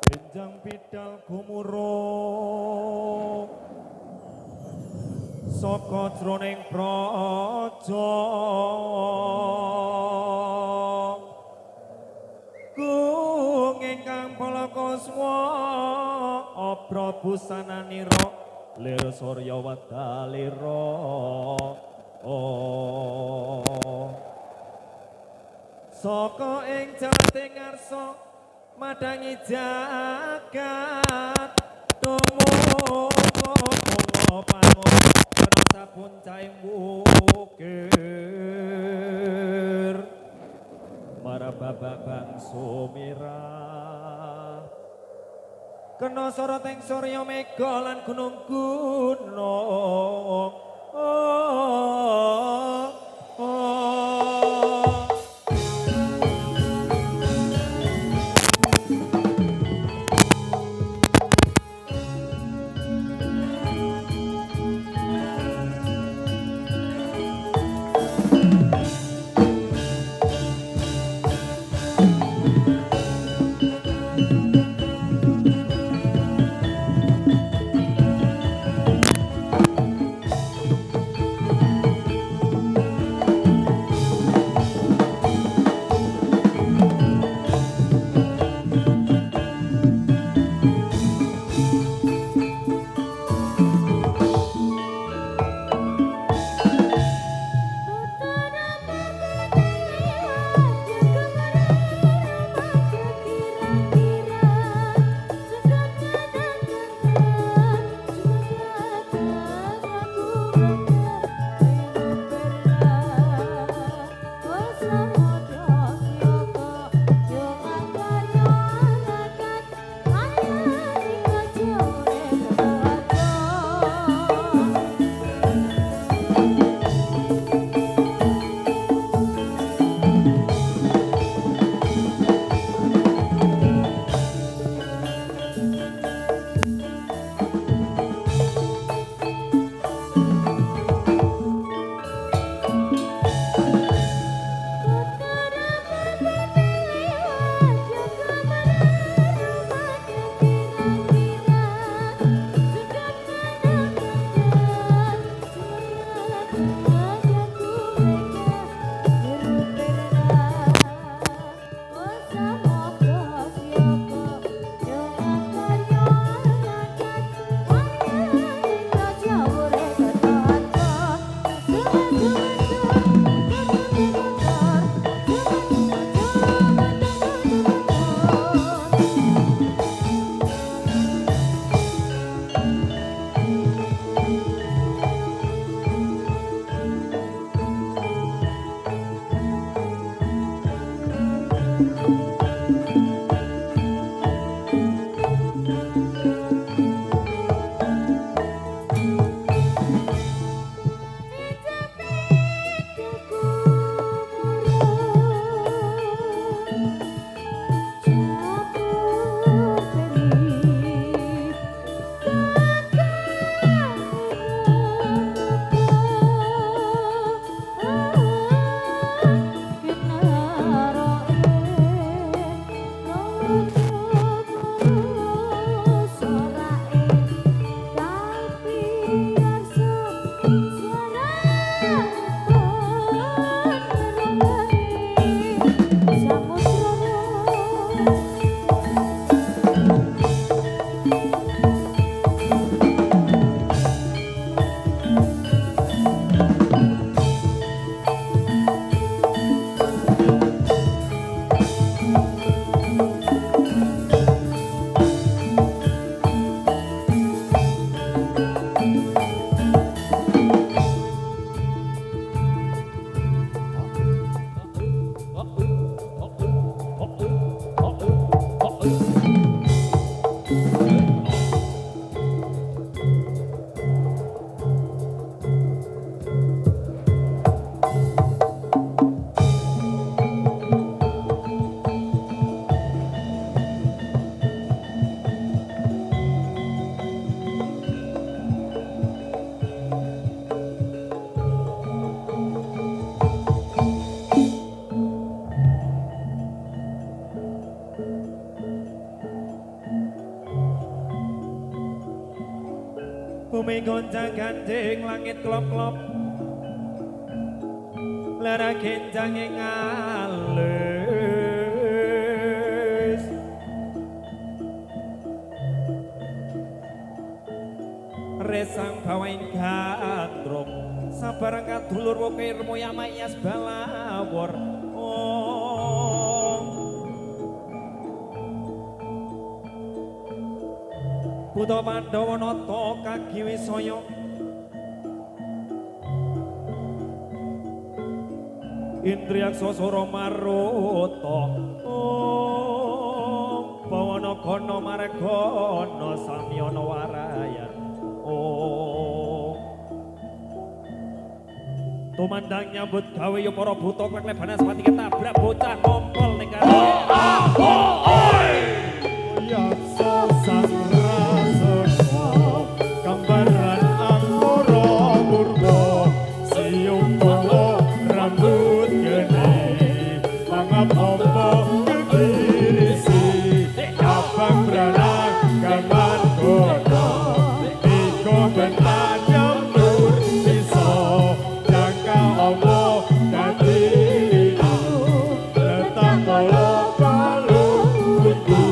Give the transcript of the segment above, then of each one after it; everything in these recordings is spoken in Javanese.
Benjang bidal gumurung saka jroning praja kung ingkang palakaswa Prabu sananira lir surya wadalira saka ing jating ngarsa madangi jagat tumuga pangun para sabun caing wukir marababak bang sumirah kena sorot ing surya mega lan gunung-gunung bumi goncang ganjing langit klop-klop lara genjang ing alus resang bawain gandrung sabarang kadulur woke remoya mayas balawor Buta Pandhawa nata kagi wisaya Indriyaksa Sura Maruta Bawana Gana Margana Samyana Warayan Tumandang nyambut gawe ya para buta klebanan sepati ketabrak bocah ngompol ning karo Yaksa sang gambaran angkara purba siung bawa rambut gede mangap-ompo ketirisi abang beranak gaman kono iko bentan nyambur bisa jangka ompo dadi letak kolo palu kudu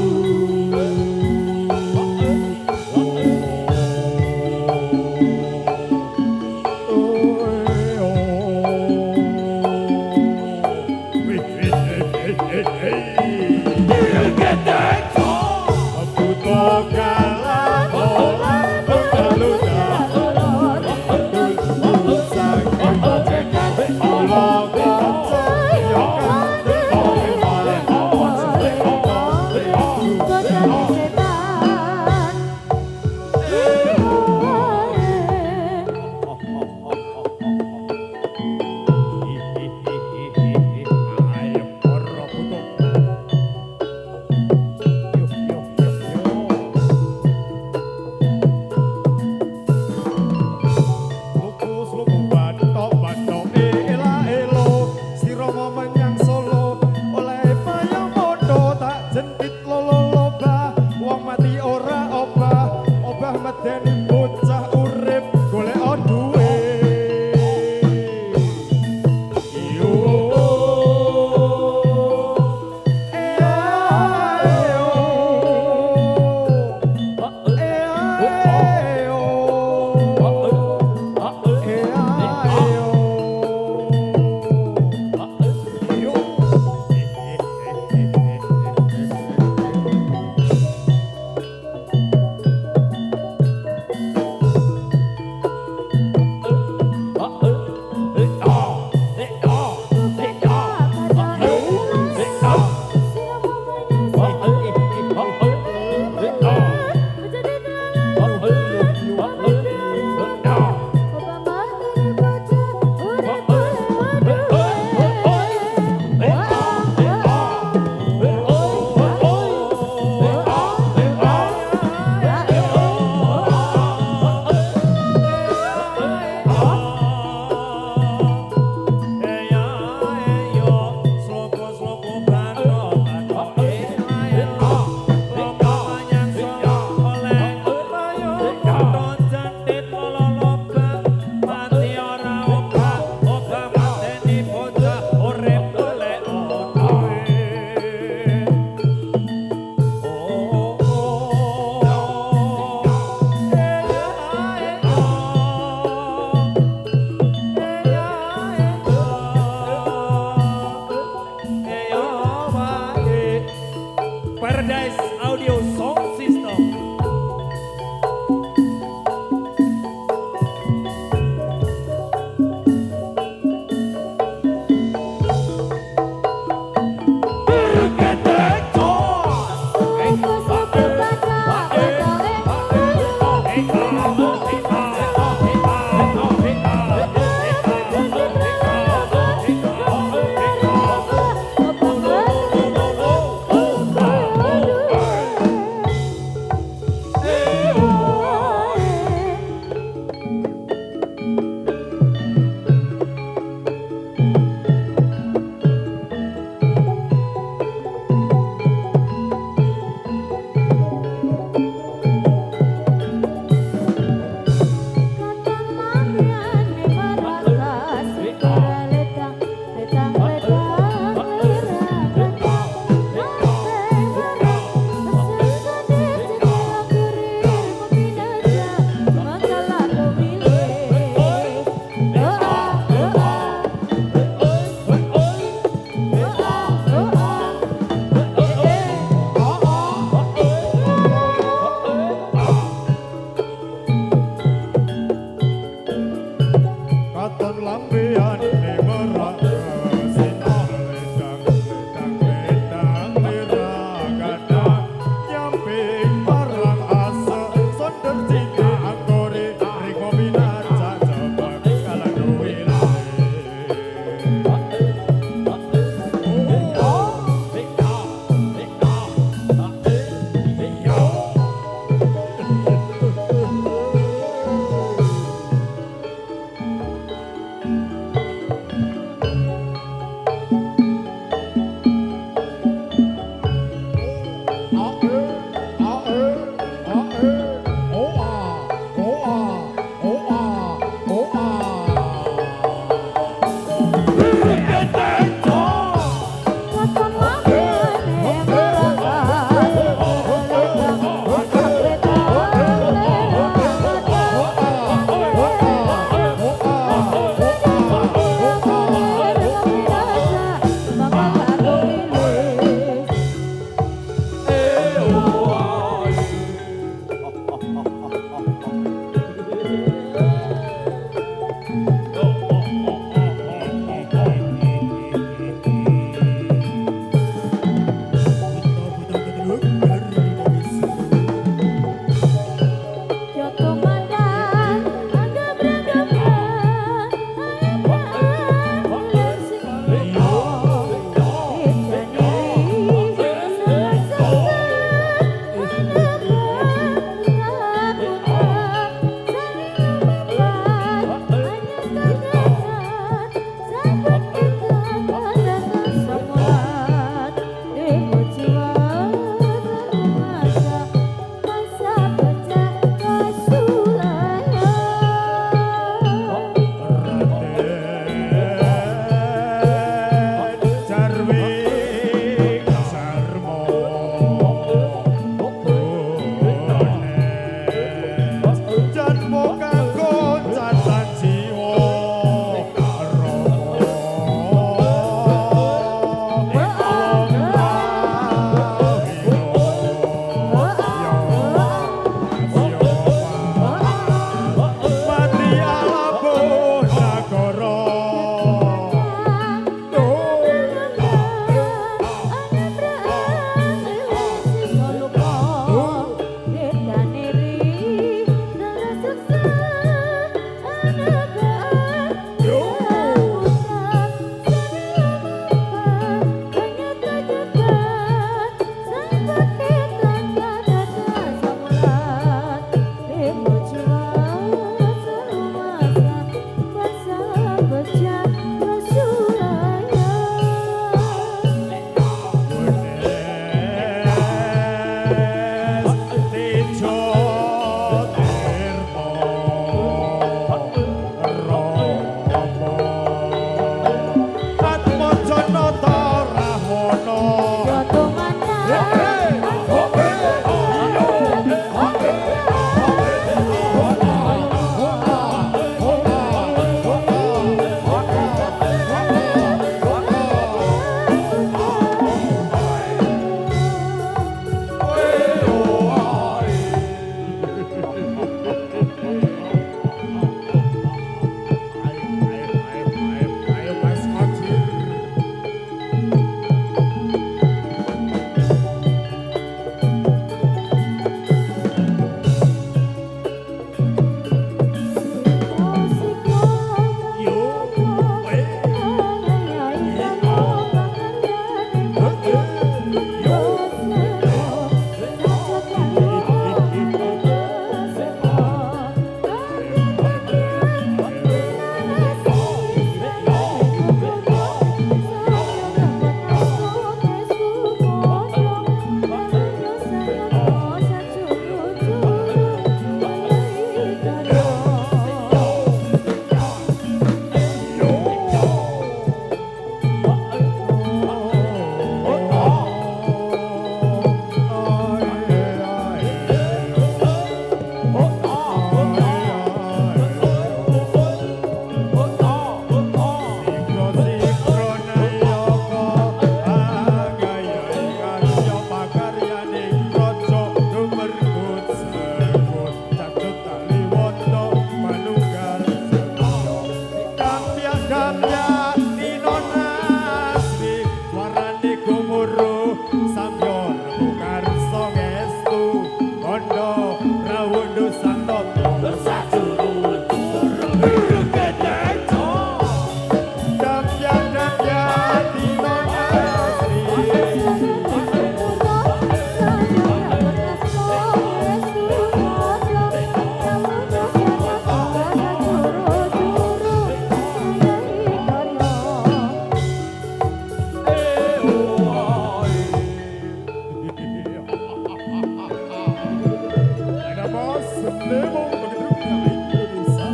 Nemo Gedruk Indonesia.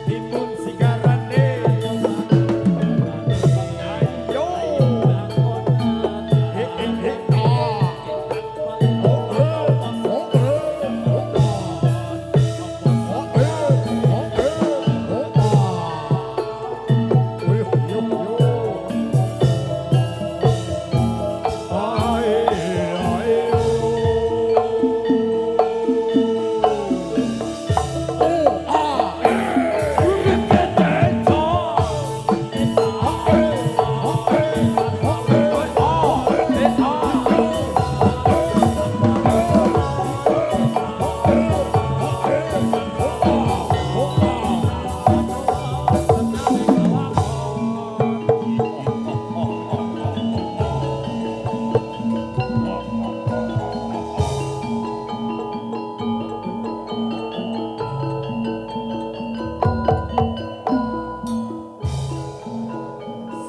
Dipun sigarane ayo he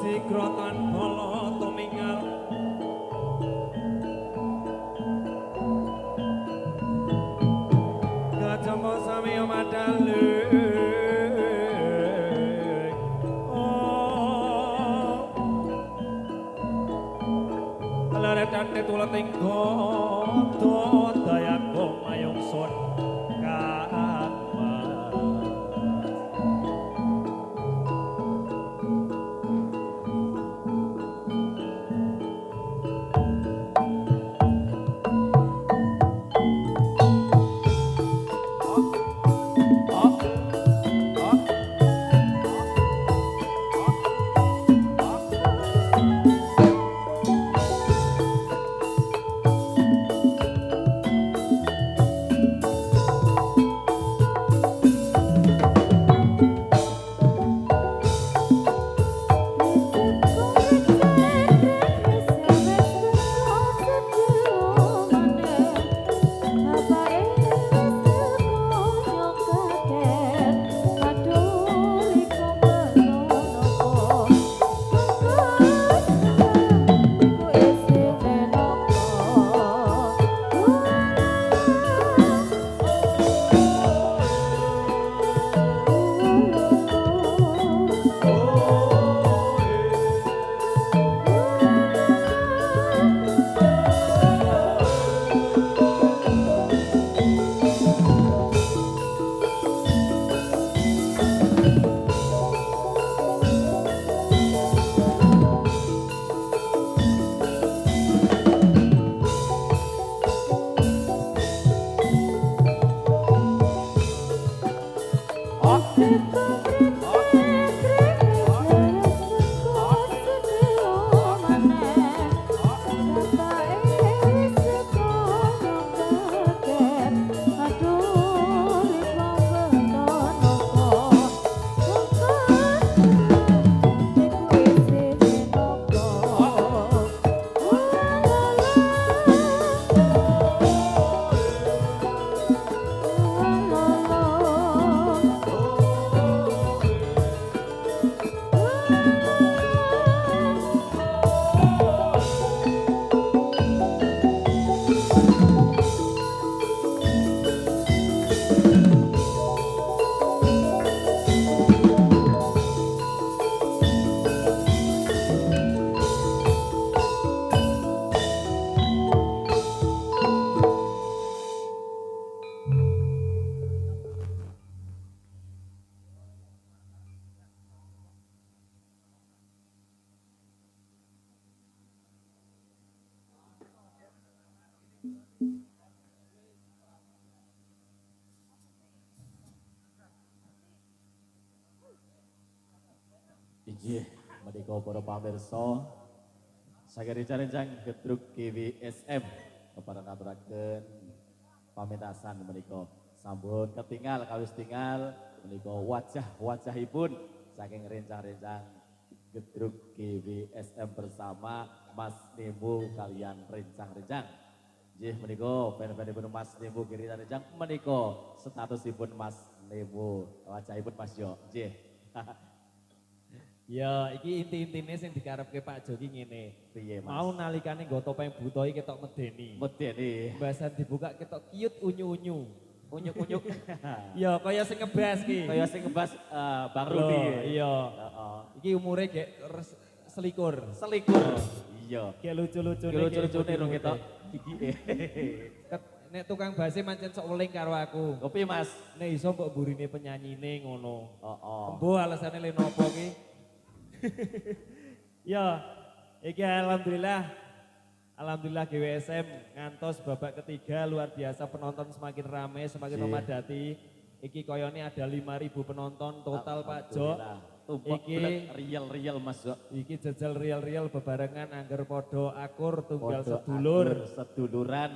Sikrotan bala tuminggal kacampa sami madalu Laretan tulet ing godo dayaku mayung sun kaatma Inggih, menika para pamirsa, saking rencang Gedruk GWSM kepareng ngaturaken pamentasan menika sampun ketinggal kawis tinggal menika wajah-wajahipun saking rencang-rencang Gedruk GWSM bersama Mas Nemo kalian rencang-rencang. Nggih menika fan-fanipun Mas Nemo kiritan rencang menika statusipun Mas Nemo, wajahipun Mas Yo. Nggih. Ya, iki inti-intine sing dikarepke Pak Joki ngene. Piye Mas? Mau nalikane nggo topeng buta iki ketok medeni. Medeni. Bahasan dibuka ketok cute unyu-unyu. Unyuk-unyuk. Ya, kaya sing ngebas ki. Kaya sing ngebas Bang Loh, Rudi. iya. Heeh. Iki umure gek selikur. Selikur. Iya. Gek lucu-lucune. Lucu-lucune rung ketok gigike. Nek tukang base mancen sok weling karo aku. Kopi Mas. Nek iso mbok burine penyanyine ngono. Heeh. Embo alasane le nopo ki? Ya, iki Alhamdulillah GWSM ngantos babak ketiga luar biasa, penonton semakin ramai, semakin memadati. Iki koyone ada 5.000 penonton total Pak Jo. Tumpuk Iki real Mas Jo. iki jajal real bebarengan angger podo akur tunggal Podo sedulur. akur, seduluran.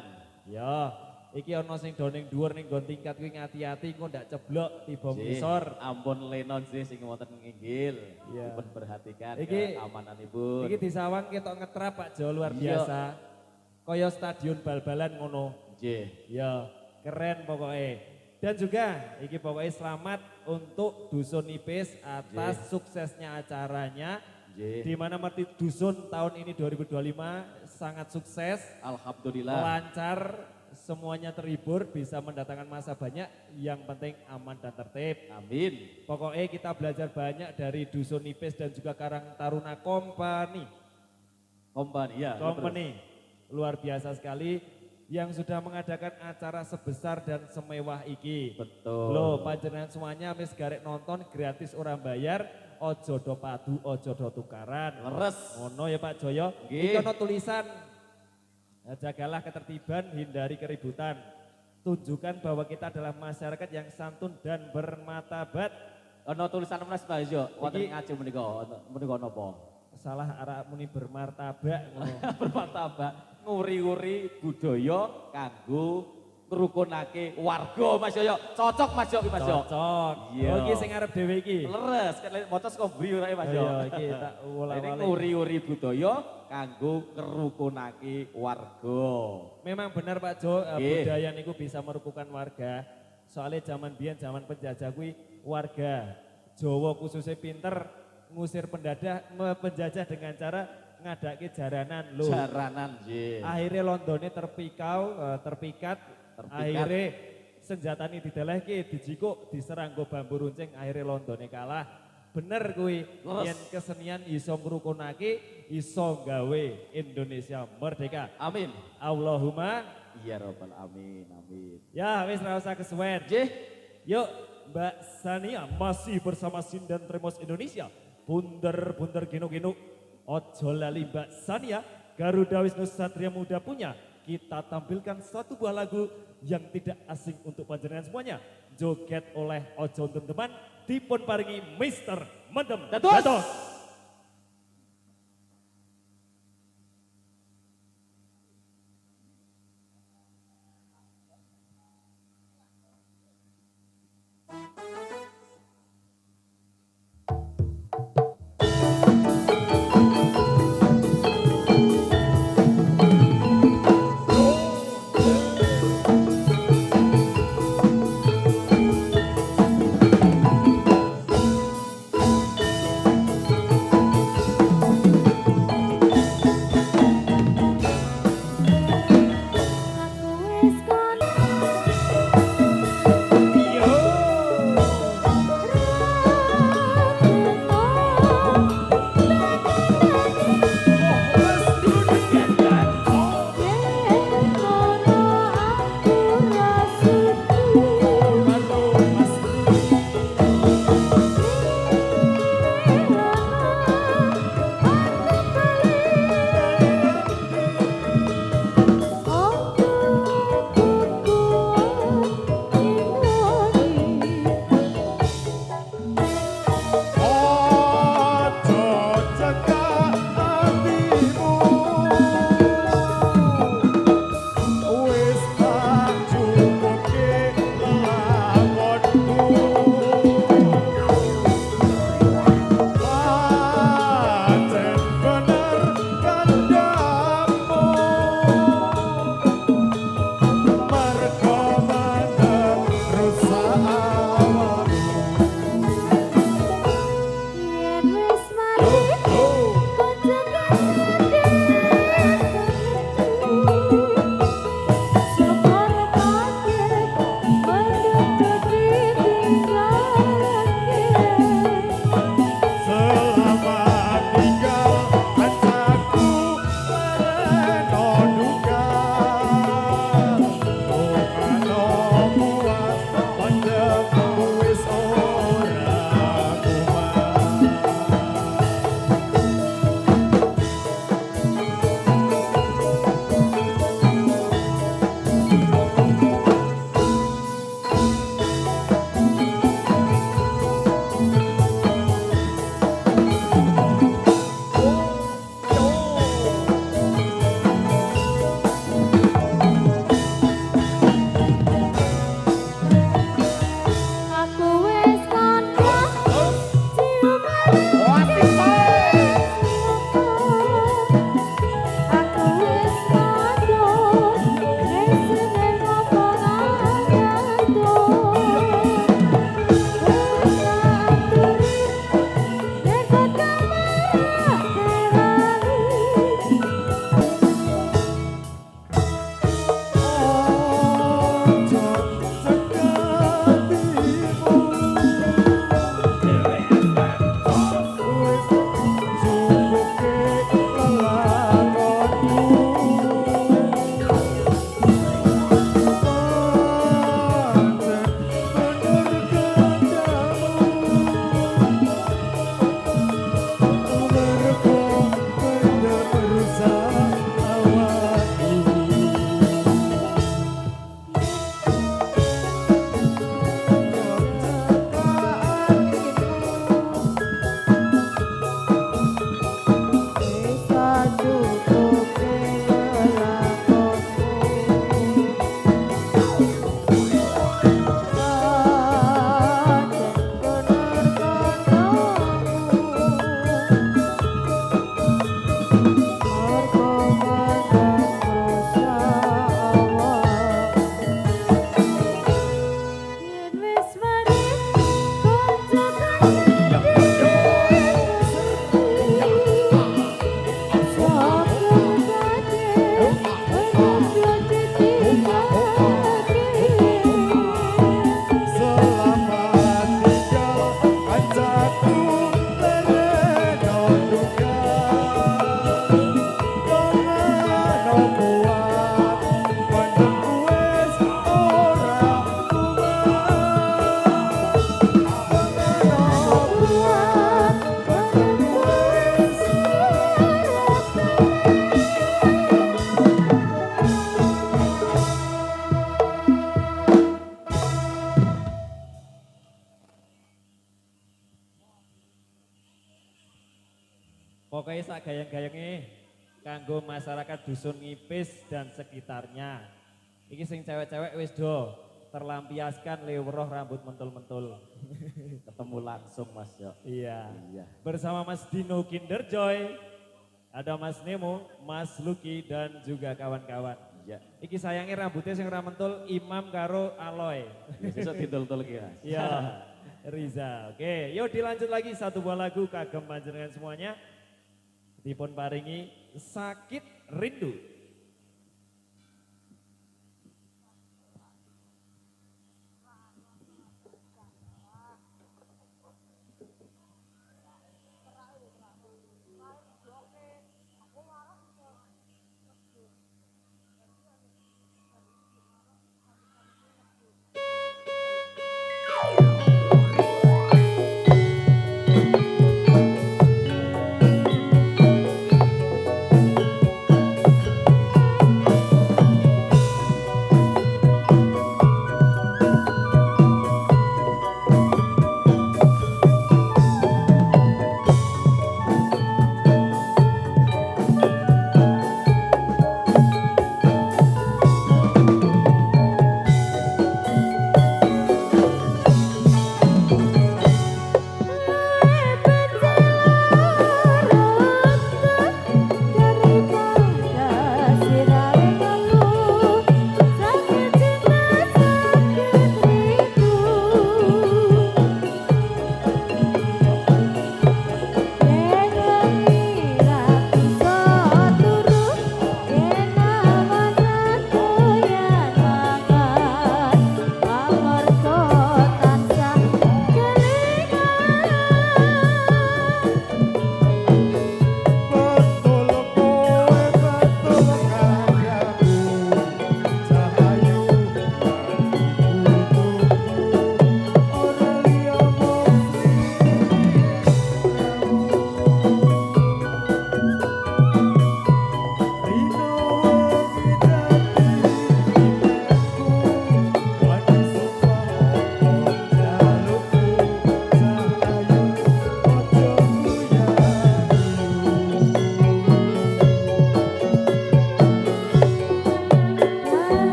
Ya, iki ana sing do ning dhuwur ning nggon tingkat kuwi ngati-ati engko ndak ceblok tiba ngisor. Ampun lenon sih sing wonten nginggil. Iya. Dipun perhatikan Iki- keamananipun. Iki disawang ketok ngetrap Pak Jo luar Iya. biasa. Kaya stadion bal-balan ngono. Nggih. Ya, keren pokoknya. Dan juga iki pokoknya selamat untuk Dusun Ipis atas suksesnya acaranya. Nggih. Di mana Merti Dusun tahun ini 2025 sangat sukses, Alhamdulillah. lancar, semuanya terhibur, bisa mendatangkan masa banyak, yang penting aman dan tertib. Amin. Pokoknya kita belajar banyak dari Dusun Ipis dan juga Karang Taruna Company. Kompani ya. Company luar biasa sekali yang sudah mengadakan acara sebesar dan semewah iki. Betul. Loh, panjenengan semuanya mis garek nonton gratis orang bayar, ojo do padu, ojo do tukaran. Leres. Ngono ya Pak Joyo. Nggih. Iki ono tulisan, jagalah ketertiban, hindari keributan. Tunjukkan bahwa kita adalah masyarakat yang santun dan bermartabat. Ono tulisan Mas Mas Jo. Wonten Iki- ngajeng menika napa? Salah arah muni bermartabat. ngono. Bermartabat nguri-uri budaya kanggo ngrukunake warga Mas Yo. Cocok Mas Yo iki Mas Yo. Cocok. Iya. Oh iki sing arep dhewe iki. Leres, maca saka mburi ora Mas Yo. Iya, iki tak Ini ulang-ulang. nguri-uri budaya kanggo ngrukunake warga. Memang benar Pak Jo, Nggih. budaya niku bisa merupakan warga. Soalnya zaman biyen zaman penjajah kuwi warga Jawa khususnya pinter ngusir penjajah dengan cara ngadake jaranan lho. Jaranan nggih. Akhirnya Londone terpikat. Akhirnya senjatane didelehke, dijikuk, diserang go bambu runcing, akhirnya Londone kalah. Bener kuwi, Leres. yen kesenian iso ngrukunake, iso gawe Indonesia merdeka. Amin. Allahumma Iya robbal amin, amin. ya wis ra usah kesuwen. Nggih. Yuk Mbak Sania masih bersama Sindan Tremos Indonesia. Bunder gino-gino. Ojo lali Mbak Sania, Garuda Wisnu Satria Muda punya. Kita tampilkan satu buah lagu yang tidak asing untuk panjenengan semuanya. Joget oleh Ojo teman-teman, dipun paringi Mr. Mendem. Dados. Pokoknya sak gayang-gayangnya kanggo masyarakat dusun Ngipis dan sekitarnya. Iki sing cewek-cewek wis do terlampiaskan lewroh rambut mentul-mentul. Ketemu langsung Mas yo. Iya. Iya. Bersama Mas Dino Kinderjoy, ada Mas Nemo, Mas Lucky dan juga kawan-kawan. Iya. Iki sayangnya rambutnya sing ra mentul Imam karo Aloy. Besok didol-dol iki Mas. Iya. Riza. Oke, yuk dilanjut lagi satu buah lagu kagem panjenengan semuanya. Dipun paringi Sakit Rindu.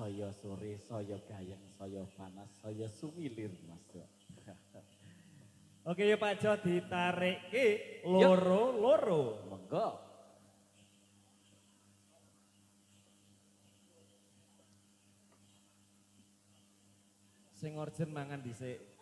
saya sore, saya gayeng, saya panas, saya sumilir Mas Jo. Oke ya Pak Jo ditarik loro-loro. Monggo. Sing urgent mangan dhisik.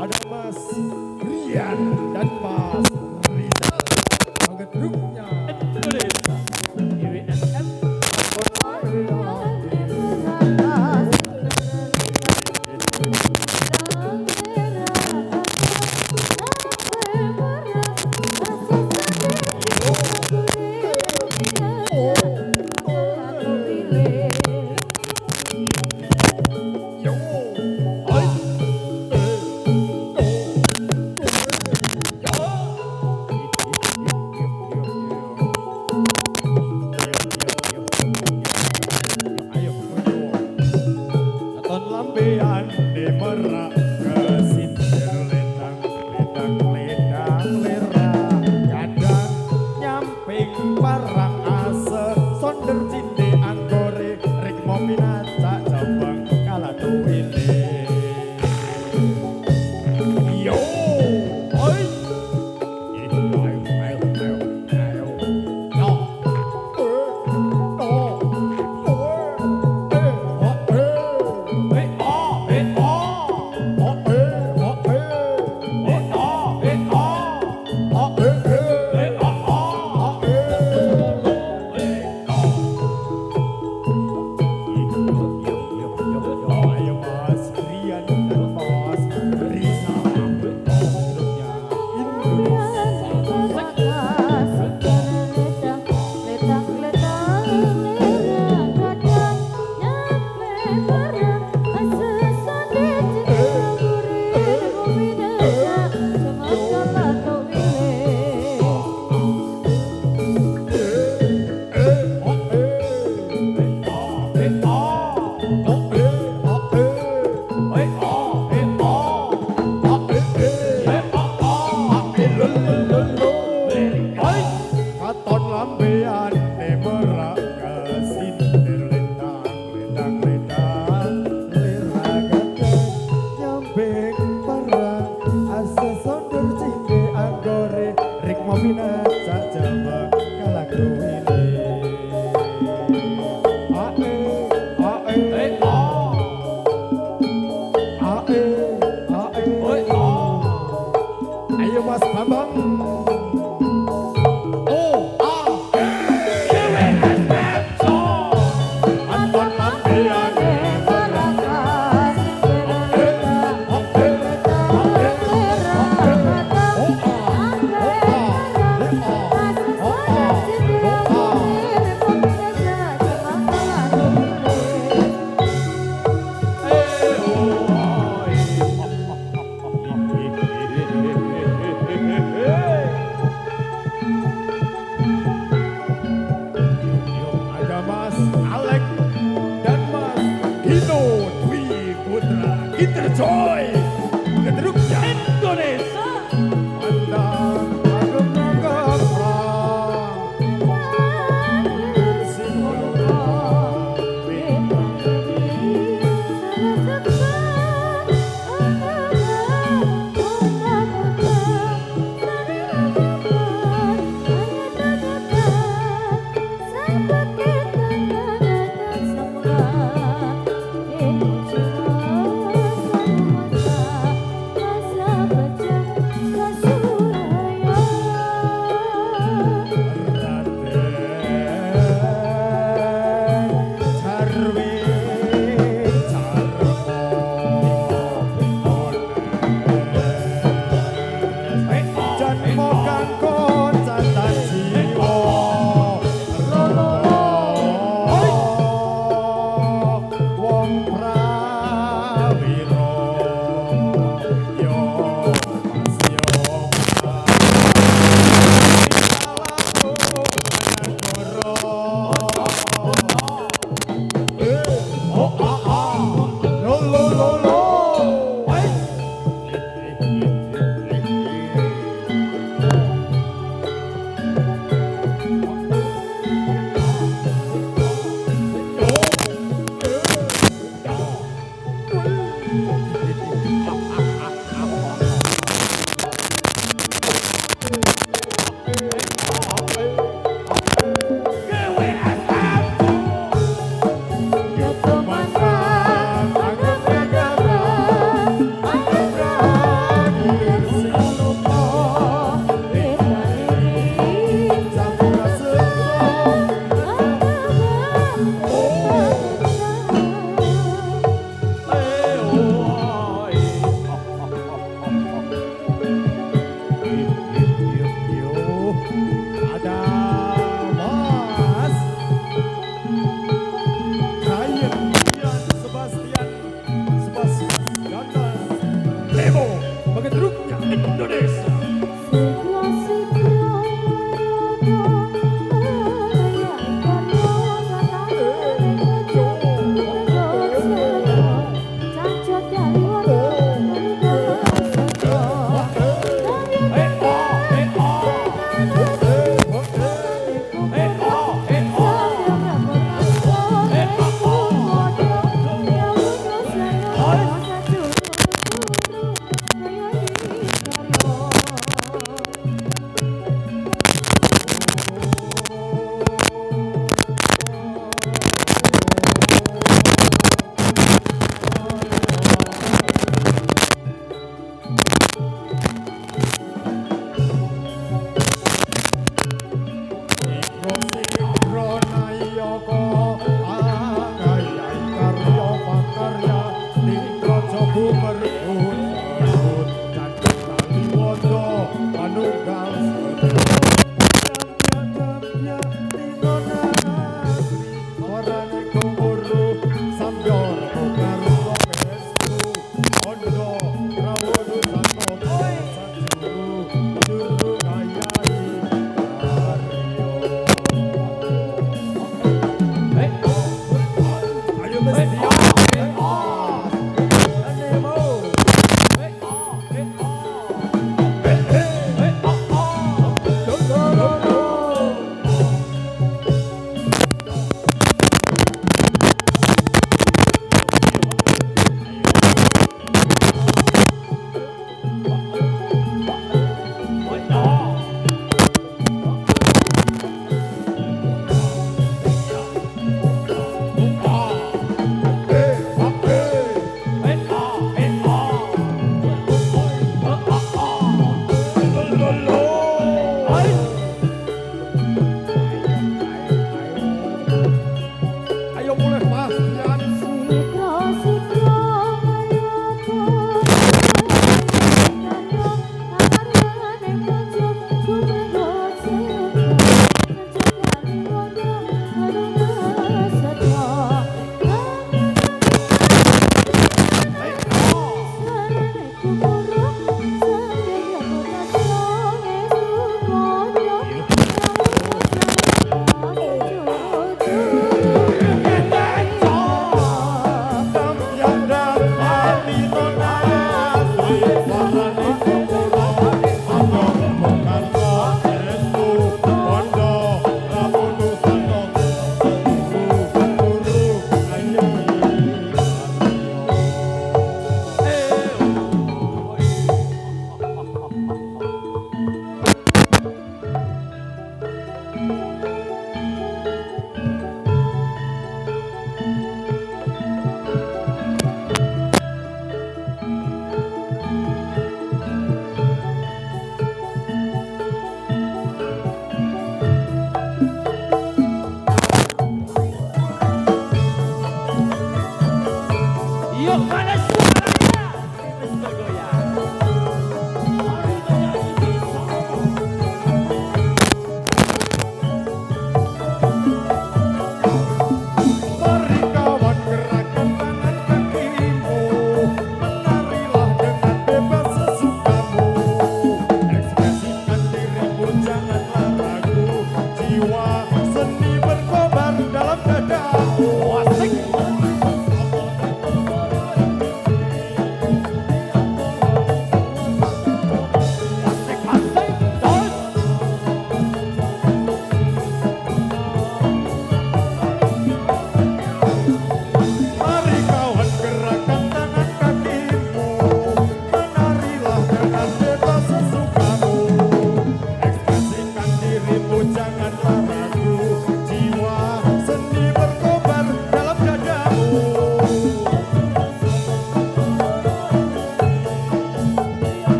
Ada Mas Rian dan Mas Rizal. Sebagai truknya. Katon lambean di merak kesindir ledang ledang ledang lera kadang nyamping parang ase sonder cinde anggore rik mominat sak jambang kala tuwile yo oi ayo ayo ayo ayo yo Ayo Mas Rian dan Mas Rizal. Indonesia. Katon lambean di merak kesindir ledang ledang ledang lera gadang nyamping parang asa sonder cinde anggore rik mominat sak jambang kala kuwile ae ae ae ayo Mas Bambang. Katon lambean di merak Ada Mas Giant Sebastian Ganda Lemo bagai truknya Indonesia.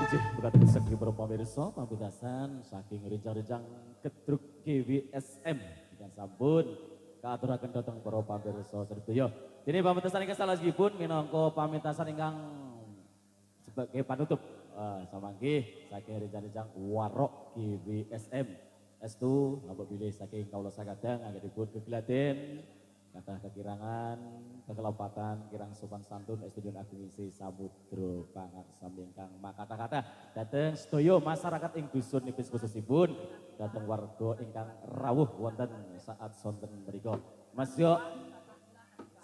Ijih berkata segi para pamirsa pamitasan saking rencang-rencang Gedruk GWSM dengan sampun kaaturaken dhateng para pamirsa sedaya. Dene pamitasan ingkang salajengipun minangka pamitasan ingkang sebagai panutup samanggih saking rencang-rencang Warok GWSM. Estu apabila saking kaula sakadang anggenipun kegeladen kata kekirangan, kekelopatan, kirang sopan santun, Estudion Agung Isi Samudro Pangat Samingkang makata-kata dateng sedaya masyarakat ing dusun nipis khususipun dateng warga ingkang rawuh wonten saat sonten mriku. Mas yo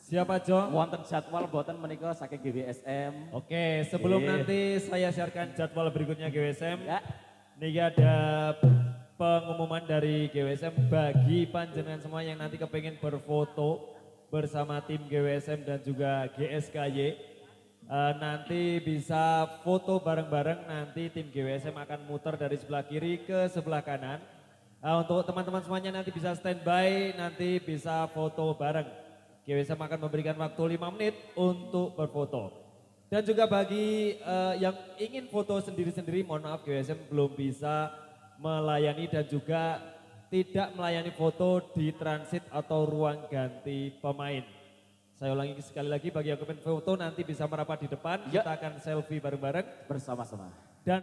Siapa Jo? wonten jadwal boten menika saking GWSM. Oke, sebelum Oke. nanti saya siarkan jadwal berikutnya GWSM. Ya, Niki ada pengumuman dari GWSM bagi panjenengan semua yang nanti kepengen berfoto bersama tim GWSM dan juga GSKY. Nanti bisa foto bareng-bareng, nanti tim GWSM akan muter dari sebelah kiri ke sebelah kanan. Untuk teman-teman semuanya nanti bisa standby, nanti bisa foto bareng. GWSM akan memberikan waktu 5 menit untuk berfoto. Dan juga bagi yang ingin foto sendiri-sendiri, mohon maaf GWSM belum bisa melayani dan juga tidak melayani foto di transit atau ruang ganti pemain. Saya ulangi sekali lagi, bagi yang ingin foto nanti bisa merapat di depan, Ya. kita akan selfie bareng-bareng. bersama-sama.